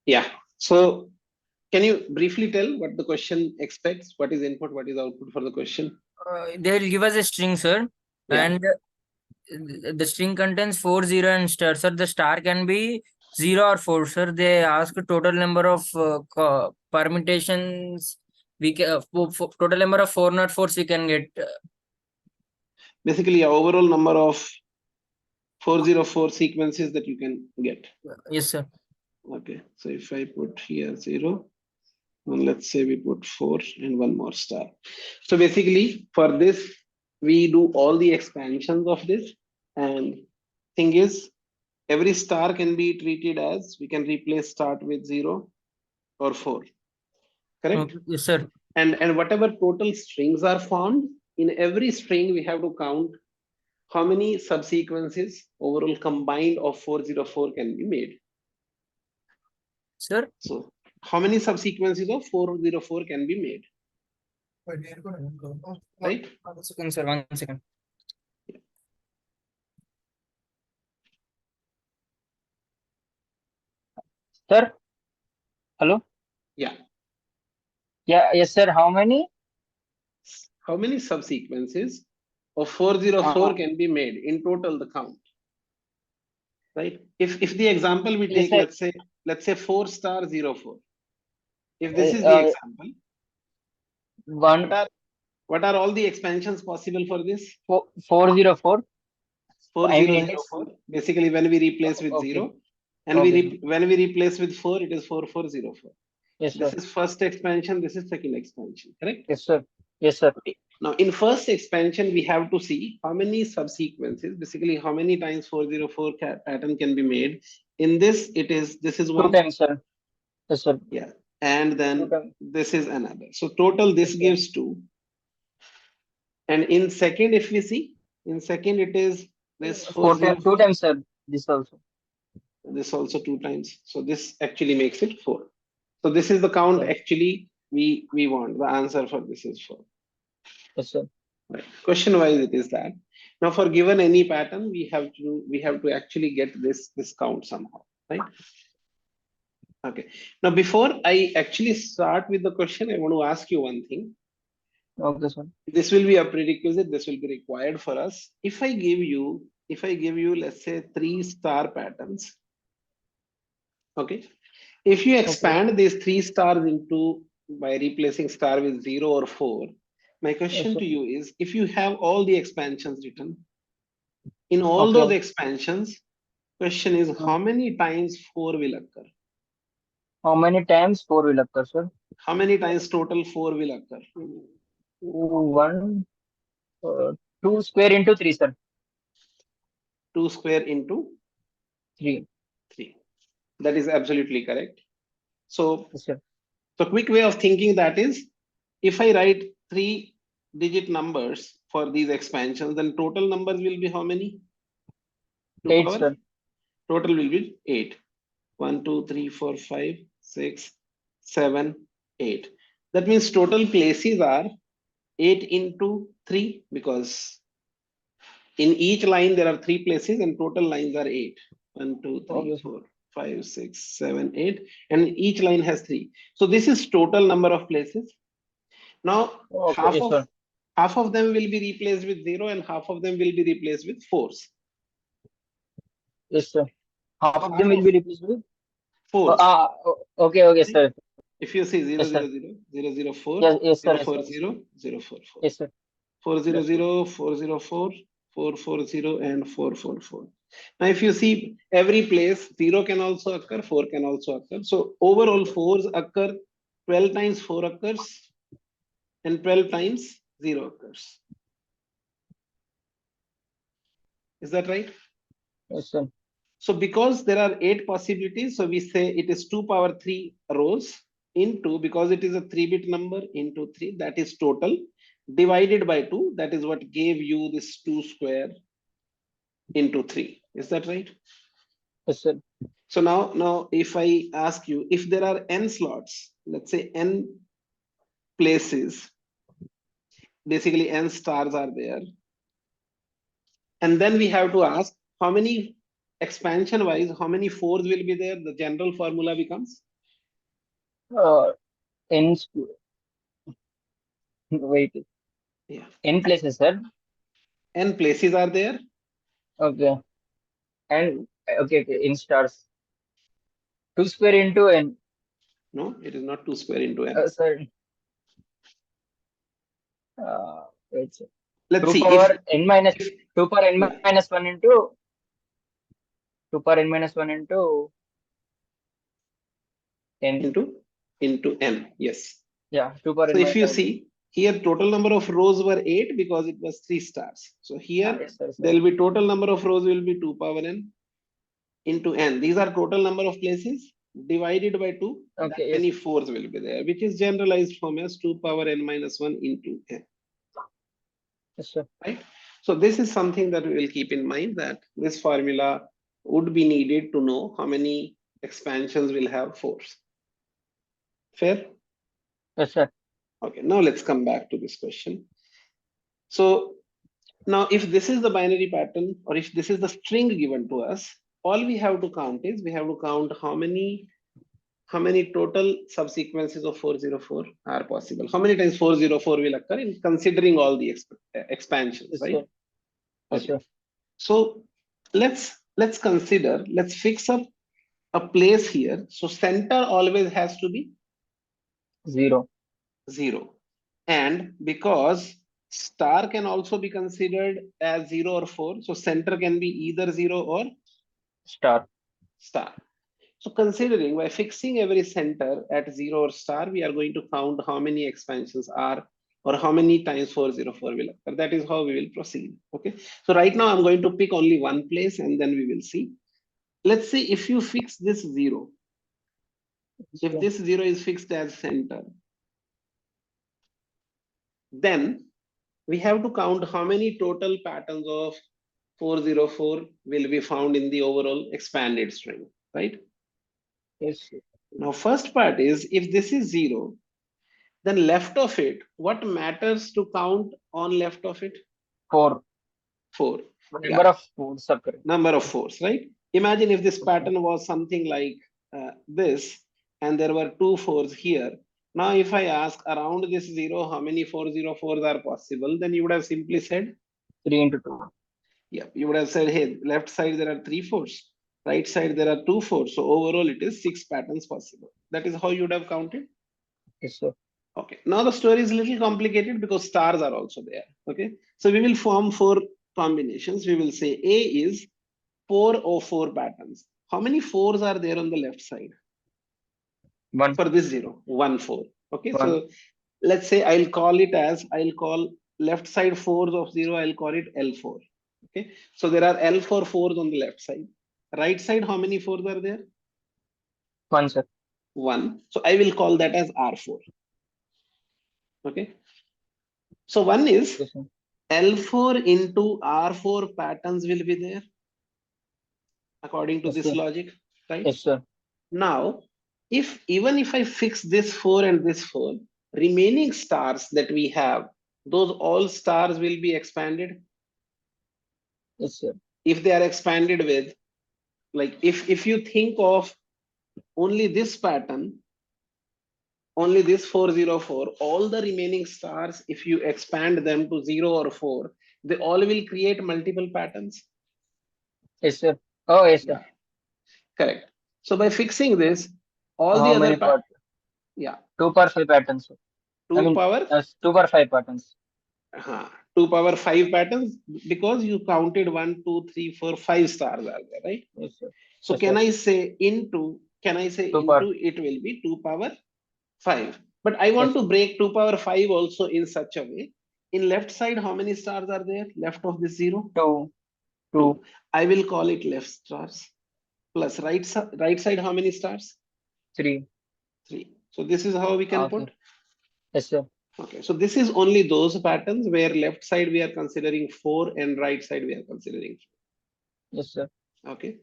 Yeah. So can you briefly tell what the question expects? What is input? What is output for the question? They will give us a string, sir, Yeah. and the string contains 40 and star. Sir, the star can be 0 or 4. Sir, they ask total number of permutations. We can total number of 404s we can get. Basically, a overall number of 404 sequences that you can get. Yes, sir. Okay. So if I put here 0, and let's say we put 4 and one more star. So basically, for this, we do all the expansions of this. And thing is, every star can be treated as we can replace start with 0 or 4. Correct? Yes, sir. And whatever total strings are formed, in every string we have to count how many subsequences overall combined of 404 can be made. Sir. So how many subsequences of 404 can be made? Right? 1 second, sir. 1 second. Sir. Hello. Yeah. Yeah. Yes, sir. How many? How many subsequences of 404 can be made in total, the count? Right? If the example we take, Yes, let's say 4 star 04. If this is the sir. example, One. what are all the expansions possible for this? 404. I mean index. 4004. Basically, when we replace with Okay. 0, and when we replace with 4, it is 4404. Yes, This sir. is first expansion. This is second expansion. Correct? Yes, sir. Yes, sir. Okay. Now, in first expansion, we have to see how many subsequences, basically how many times 404 pattern can be made. In this, this is 2 one. times, sir. Yes, sir. Yeah. And then Okay. this is another. So total, this Yes, gives 2. And in second, if we see, in second, it is this 4 times, 2 404. times, sir. This also. This also 2 times. So this actually makes it 4. So this is the count Yes, actually we want. The answer for this is 4. yes, sir. Right. Question wise, it is that. Now, for given any pattern, we have to actually get this count somehow, right? Okay. Now, before I actually start with the question, I want to ask you one thing. Okay, sir. This will be a prerequisite. This will be required for us. If I give you, let's say 3 star patterns, okay. If you expand these 3 stars into by replacing star with 0 or 4, my Yes, question sir. to you is, if you have all the expansions written, in all those Okay. expansions, question is how many times 4 will occur? How many times 4 will occur, sir? How many times total 4 will occur? 1, 2 square into 3, sir. 2 square into 3. 3. That is absolutely correct. So, Yes, sir. the quick way of thinking that is, if I write 3-digit numbers for these expansions, then total numbers will be how many? 8, Power? sir. Total will be 8. 1, 2, 3, 4, 5, 6, 7, 8. That means total places are 8 into 3, because in each line there are 3 places and total lines are 8. 1, 2, 3, Okay, sir. 4, 5, 6, 7, 8. And each line has 3. So this is total number of places. Now Okay, yes, sir. half of them will be replaced with 0 and half of them will be replaced with 4s. Yes, sir. Half of them Half will of be replaced with 4s. okay, sir. If you see 0, Yes, 0, sir. 0, 0, 0, 4, Yes, yes, sir. 0, Yes, 4, sir. 0, 0, 4, 4. Yes, sir. 400, 404, 440, and 444. Now, if you see every place, 0 can also occur, 4 can also occur. So overall 4s occur, 12 times 4 occurs, and 12 times 0 occurs. Is that right? Yes, sir. So because there are 8 possibilities, so we say it is 2 power 3 rows into, because it is a 3-bit number, into 3, that is total, divided by 2, that is what gave you this 2 square into 3. Is that right? Yes, sir. So now if I ask you, if there are n slots, let's say n places, basically n stars are there, and then we have to ask how many expansion wise, how many fours will be there? The general formula becomes N wait, yeah. N places, sir. N places are there. Okay. And okay, in stars. 2 square into N. No, it is not 2 square into n. Sorry. Wait, sir. Let's 2 see power N minus if 2 power N yeah, minus 1 into 2 power N minus 1 into N. into n. Yes. Yeah, 2 power So N if minus you 1. see here, total number of rows were 8 because it was 3 stars. So here Yes, sir, there sir. will be total number of rows will be 2 power n into n. These are total number of places divided by 2. That Okay, yes, many fours will be there, which is generalized form as 2 power n minus 1 into n. yes, sir. Right? So this is something that we will keep in mind, that this formula would be needed to know how many expansions will have fours. Fair? Yes, sir. Okay, now let's come back to this question. So now if this is the binary pattern, or if this is the string given to us, all we have to count is we have to count how many total subsequences of 404 are possible. How many times 404 will occur in considering all the expansions, Yes, right? sir. Yes, Okay. sir. So let's consider, let's fix up a place here. So center always has to be 0. 0. And because star can also be considered as 0 or 4, so center can be either 0 or Star. star. So considering by fixing every center at 0 or star, we are going to count how many expansions are, or how many times 404 will occur. That is how we will proceed. Okay. So right now I'm going to pick only one place and then we will see. Let's say if you fix this 0, Yes, if sir. this 0 is fixed as center, then we have to count how many total patterns of 404 will be found in the overall expanded string, right? Yes, sir. Now, first part is if this is 0, then left of it, what matters to count on left of it? 4. 4. The Yeah, number of foods occurring. number of fours, right? Imagine if this Yes, sir. pattern was something like this, and there were 2 fours here. Now, if I ask around this 0, how many 404s are possible, then you would have simply said, 3 into 2. yeah, you would have said, hey, left side there are 3 fours, right side there are 2 fours. So overall, it is 6 patterns possible. That is how you would have counted. Yes, sir. Okay. Now the story is a little complicated because stars are also there. Okay. So we will form 4 combinations. We will say A is 404 patterns. How many fours are there on the left side? 1. For this 0, 1 4. Okay. 1. So let's say I'll call left side fours of 0, I'll call it L4. Okay. So there are L4 fours on the left side. Right side, how many fours are there? 1, sir. 1. So I will call that as R4. Okay. So one is Yes, sir. L4 into R4 patterns will be there according to Yes, this sir. logic, right? Yes, sir. Now, even if I fix this 4 and this 4, remaining stars that we have, those all stars will be expanded. Yes, sir. If they are expanded with, like if you think of only this pattern, only this 404, all the remaining stars, if you expand them to 0 or 4, they all will create multiple patterns. Yes, sir. Oh, yes, sir. Yeah, correct. So by fixing this, all the How other many part? yeah, 2 power 5 patterns, sir. I 2 mean, power 2 power 5 patterns. 2 power 5 patterns, because you counted 1 2 3 4 5 stars are there, right? Yes, sir. So Yes, sir. can I say 2 power. into, it will be 2 power 5. But I want Yes, to break 2 power 5 also in such a way. In left side, how many stars are there left of this 0? 2. 2. 2. I will call it left stars. Plus right side, how many stars? 3. 3. So this is how we can Okay. put. Yes, sir. Okay, so this is only those patterns where left side we are considering 4 and right side we are considering 3. Yes, sir. Okay,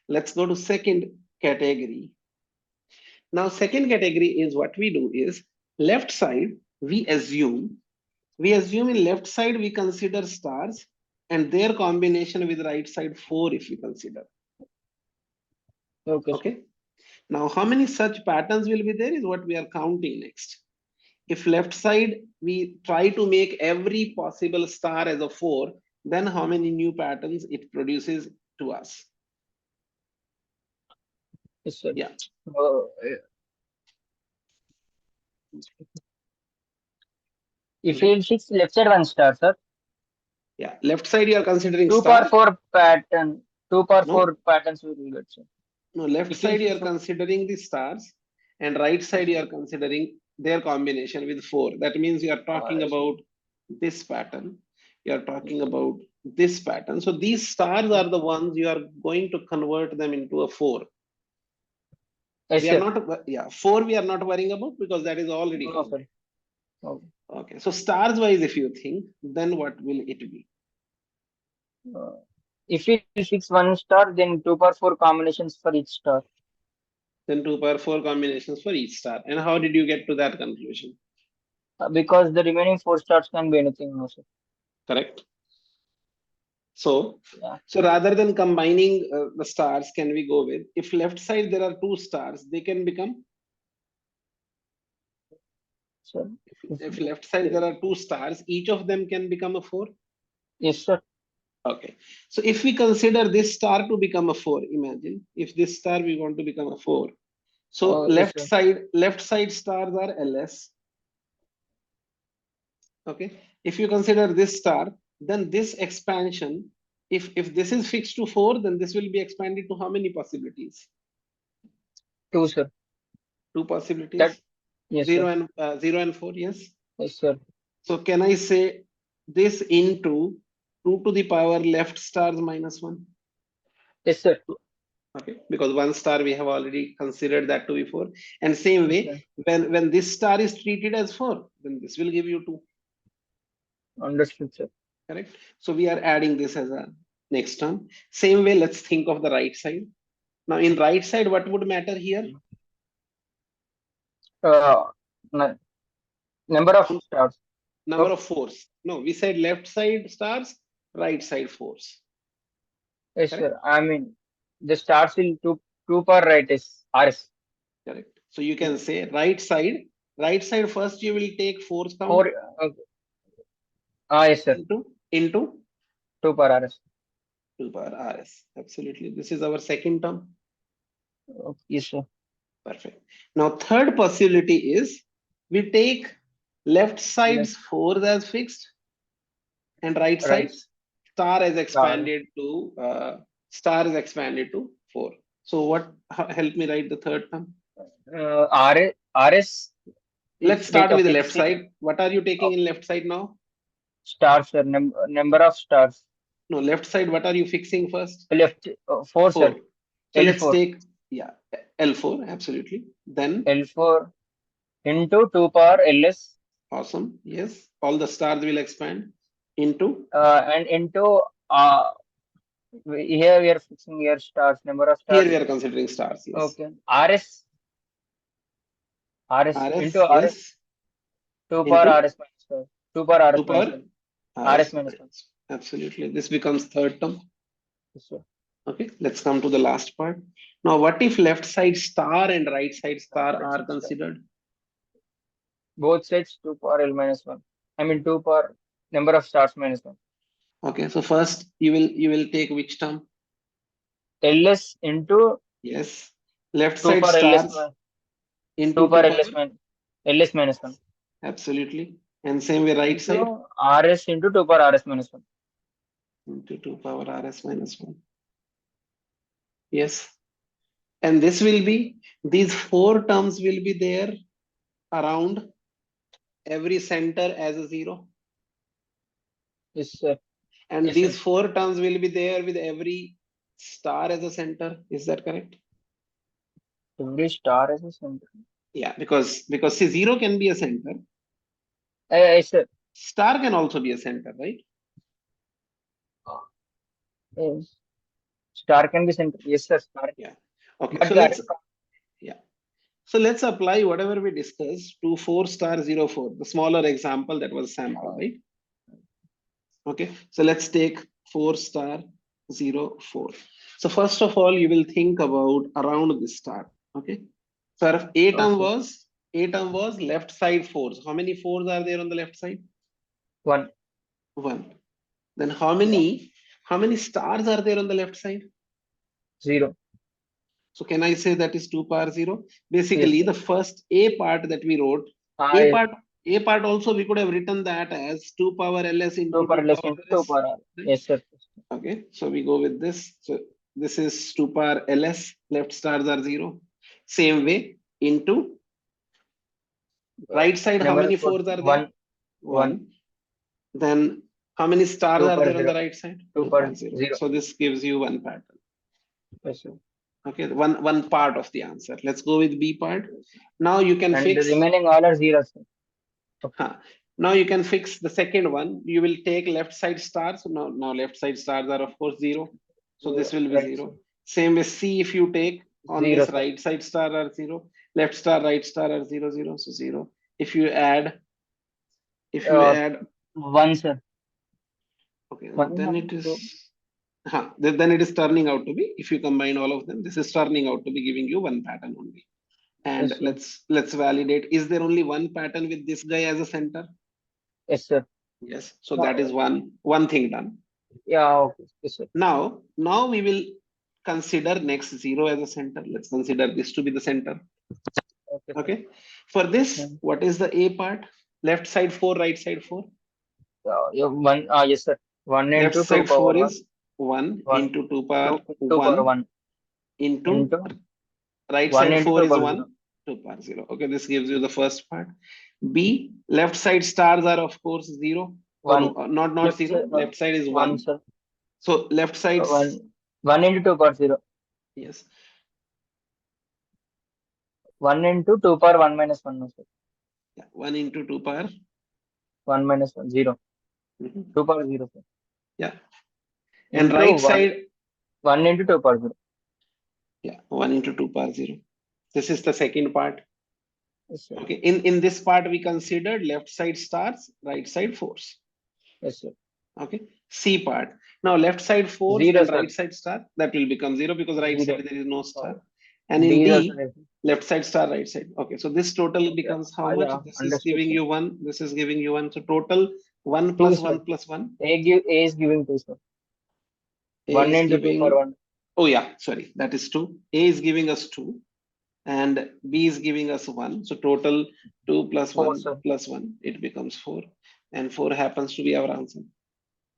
let's go to second category. Now, second category is what we do is left side, we assume in left side we consider stars and their combination with right side 4 if we consider. Okay, sir. Okay. Now, how many such patterns will be there is what we are counting next. If left side, we try to make every possible star as a 4, then how many new patterns it produces to us? Yes, sir. Yeah. If you fix left side 1 star, sir. Yeah. Left side, you are considering 2 star. power 4 pattern. 2 power No. 4 patterns will get, sir. No, left If you side you fix are considering the stars, and right side you are considering their combination with 4. That means you are talking yes, sir. about this pattern. You are talking about this pattern. So these stars are the ones you are going to convert them into a 4. Yes, We are sir. not, yeah, 4 we are not worrying about because that is already No, counted. sir. Okay. Okay, so stars wise, if you think, then what will it be? If we fix 1 star, then 2 power 4 combinations for each star. Then 2 power 4 combinations for each star. And how did you get to that conclusion? Because the remaining 4 stars can be anything, no, sir. Correct. So, Yeah. so rather than combining the stars, can we go with, if left side there are 2 stars, they can become, Sir. if left side there are 2 stars, each of them can become a 4. Yes, sir. Okay. So if we consider this star to become a 4, imagine if this star we want to become a 4. So Yes, sir. left side stars are LS. Okay. If you consider this star, then this expansion, if this is fixed to 4, then this will be expanded to how many possibilities? 2, sir. 2 possibilities. That, yes, 0 sir. and 0 and 4. Yes. Yes, sir. So can I say this into 2 to the power left stars minus 1? Yes, sir. Okay, because 1 star we have already considered that to be 4. And same way, Yes, when this star is treated as 4, then this will give you 2. understood, sir. Correct. So we are adding this as a next term. Same way, let's think of the right side. Now in right side, what would matter here? Number of stars. Number of 4s. No, we said left side stars, right side 4s. Yes, Correct? sir. I mean, the stars will 2 power right is RS. Correct. So you can say right side first you will take 4s count 4. Okay. Yes, sir. into 2 power RS. 2 power RS. Absolutely. This is our second term. Okay. Yes, sir. Perfect. Now third possibility is we take left side's 4s as fixed and right side's star is expanded to 4. So what, help me write the third term. RS. Let's start with the left side. What are you taking in left side now? Stars, sir. Number of stars. No, left side, what are you fixing first? Left 4, sir. 4. So let's L4. take, yeah, L4, absolutely. Then L4 into 2 power LS. awesome. Yes, all the stars will expand into. And into here we are fixing here stars, number of stars. Here we are considering stars. Yes. Okay. RS into RS. Yes. 2 power Into RS minus 1. 2 power RS 2 minus power 1. RS RS minus 1. Absolutely. This becomes third term. Yes, sir. Okay, let's come to the last part. Now, what if left side star and right side star are considered? Both sides 2 power L minus 1. I mean 2 power number of stars minus 1. Okay, so first you will take which term? LS into Yes. Left 2 side power stars LS into 2 2 power power. LS minus 1. Absolutely. And same way right side. RS into 2 power RS minus 1. Into 2 power RS minus 1. Yes. And this will be, these 4 terms will be there around every center as a 0. Yes, sir. And Yes, these sir. 4 terms will be there with every star as a center. Is that correct? Every star as a center. Yeah, because see, 0 can be a center. Yes, sir. Star can also be a center, right? Yes. Star can be center. Yes, sir. Star. Yeah. Okay. But So let's apply whatever we discussed to 4 star 0 4, the smaller example that was sample, right? Okay. So let's take 4 star 0, 4. So first of all, you will think about around this star. Okay. So our A term was left side 4s. How many 4s are there on the left side? 1. 1. Then how many stars are there on the left side? 0. So can I say that is 2 power 0? Yes, Basically, sir. the first A part that we wrote, Yes. A part also we could have written that as 2 power ls 2 into power 2 less power into 2 ls. power r. Right? Yes, sir. Okay, so we go with this. So this is 2 power ls, left stars are 0. Same way into right side, how Number many of 4s are there? 1. 1. Then how many stars 2 are power there on 0. the right side? 2 2 power power 0. 0. So this gives you one pattern. Yes, sir. Okay, one part of the answer. Let's go with B part. Now you can And the fix. remaining all are 0, sir. Now you can fix the second one. You will take left side stars. So now left side stars are of course 0. So this will be Right, 0. sir. Same with C, if you take on 0, this sir. right side star are 0. Left star, right star are 0, 0. So 0. If you add, 1, sir. okay, 1 then and it is 2. then it is turning out to be, if you combine all of them, this is turning out to be giving you one pattern only. And Yes, sir. let's validate. Is there only one pattern with this guy as a center? Yes, sir. Yes. So that is one thing done. Yeah, okay. Yes, sir. Now we will consider next 0 as a center. Let's consider this to be the center. Okay, sir. Okay. For this, what is the A part? Left side 4, right side 4. Yeah, 1. Yes, sir. 1 Left into 2 side power 4 1. is 1 1. into 2 power 2 power 1 1. into Into right 1 side into 4 2 is power 1, 0. 2 power 0. Okay, this gives you the first part. B, left side stars are of course 0. Oh 1. no, not 0. Left side is 1, 1. sir. So left side's 1 into 2 power 0. yes. 1 into 2 power 1 minus 1, no, sir. Yeah, 1 into 2 power 1 minus 1, 0. mhm. 2 power 0, sir. Yeah. And Into right 1. side, 1 into 2 power 0. yeah, 1 into 2 power 0. This is the second part. Yes, sir. Okay. In this part, we considered left side stars, right side 4s. Yes, sir. Okay. C part. Now left side 4s 0, and sir. right side star, that will become 0 because right 0. side there is no star. And in D is also D, right. left side star, right side. Okay. So this total becomes how much? Yeah, This is understood, giving sir. you 1. This is giving you 1. So total 1 2, plus sir. 1 plus 1. A is giving 2, sir. A 1 is into 2 power giving, 1. oh yeah, sorry, that is 2. A is giving us 2 and B is giving us 1. So total 2 plus 4, 1 sir. plus 1, it becomes 4. And 4 happens to be our answer.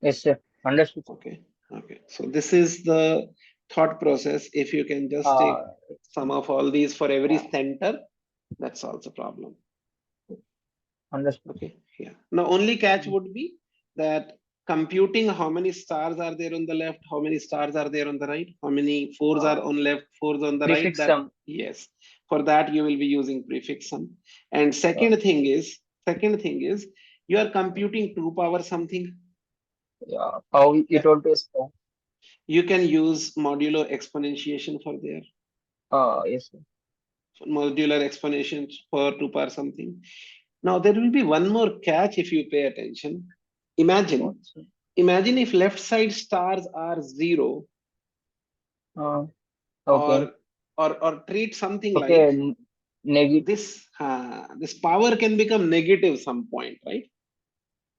Yes, sir. Understood, sir. Okay. Okay. So this is the thought process. If you can just take sum of all these for every center, that solves the problem. Understood. Okay. Yeah. Now only catch would be that computing how many stars are there on the left, how many stars are there on the right, how many 4s are on left, 4s on the right. Prefix That sum. yes. For that you will be using prefix sum. And second thing is you are computing 2 power something. Yeah. How you told us? You can use modulo exponentiation for there. Yes, sir. Modular exponentiation for 2 power something. Now there will be one more catch if you pay attention. Imagine if left side stars are 0 Okay. or treat something like Okay. Negative. this power can become negative some point, right?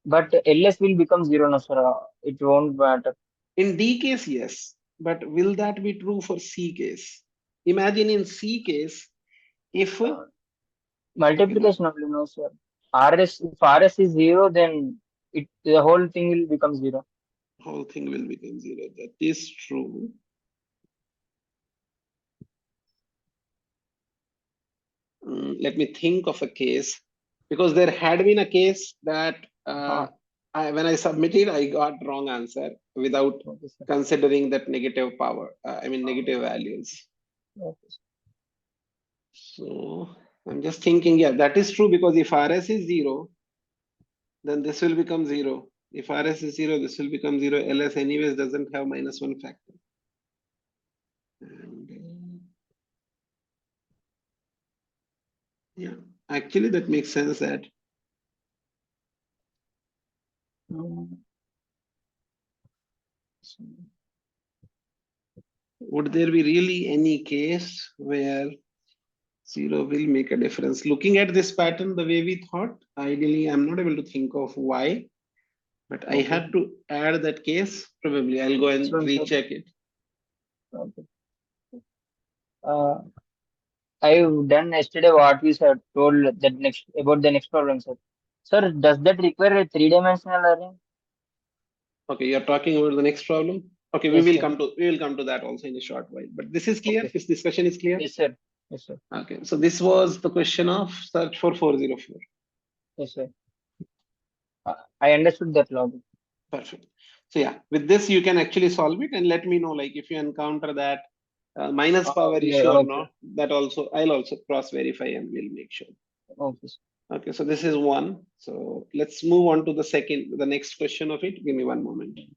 But LS will become 0, no, sir. It won't matter. In D case, yes. But will that be true for C case? Imagine in C case, if Multiplication only, no, sir. RS, if RS is 0, then the whole thing will become 0. whole thing will become 0. That is true. Let me think of a case, because there had been a case that when I submitted, I got wrong answer without Okay, sir. considering that negative power. Negative values. Okay, sir. So I'm just thinking, yeah, that is true, because if RS is 0, then this will become 0. If RS is 0, this will become 0. LS anyways doesn't have -1 factor. And yeah, actually that makes sense that would there be really any case where 0 will make a difference? Looking at this pattern, the way we thought, ideally, I'm not able to think of why, but I Okay. had to add that case. Probably I'll go and Sure, sir. recheck it. Okay. I've done yesterday what we said told that next about the next problem, sir. Sir, does that require a three-dimensional array? Okay, you're talking about the next problem. Okay, Yes, we sir. will come to that also in a short while. But this is clear. Okay. This discussion is clear. Yes, sir. Yes, sir. Okay, so this was the question of search for 404. Yes, sir. I understood that logic. Perfect. So yeah, with this you can actually solve it and let me know like if you encounter that minus power Yeah, issue or okay. not. That also I'll also cross verify and we'll make sure. Okay, sir. Okay, so this is one. So let's move on to the next question of it. Give me one moment. Okay.